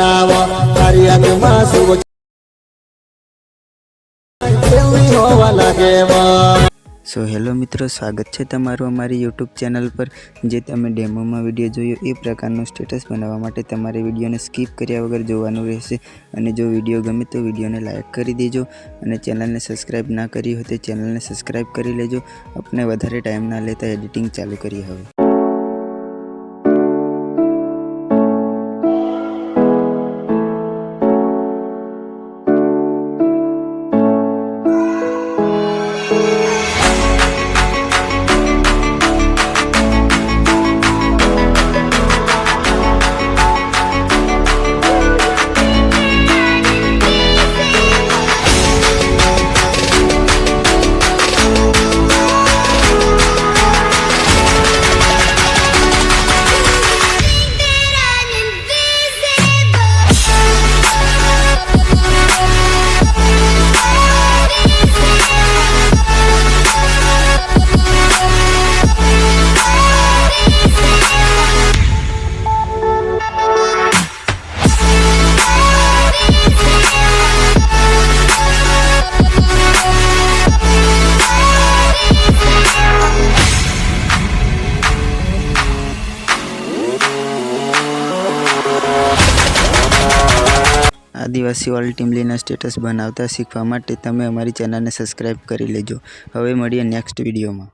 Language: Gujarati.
બનાવો તારી આંખમાં સુવો હોવા લાગે સો હેલો મિત્રો, સ્વાગત છે તમારું અમારી યુટ્યુબ ચેનલ પર। જે તમે ડેમોમાં વિડીયો જોયો એ પ્રકારનું સ્ટેટસ બનાવવા માટે તમારે વિડીયોને સ્કીપ કર્યા વગર જોવાનું રહેશે। અને જો વિડીયો ગમે તો વિડીયોને લાઇક કરી દેજો અને ચેનલને સબસ્ક્રાઈબ ના કરી હોય તો ચેનલને સબસ્ક્રાઈબ કરી લેજો। આપણે વધારે ટાઈમ ના લેતા એડિટિંગ ચાલુ કરીએ હવે। આદિવાસી ઓલ ટીમલીના સ્ટેટસ બનાવતા શીખવા માટે તમે અમારી ચેનલને સબસ્ક્રાઈબ કરી લેજો। હવે મળીએ નેક્સ્ટ વિડીયોમાં।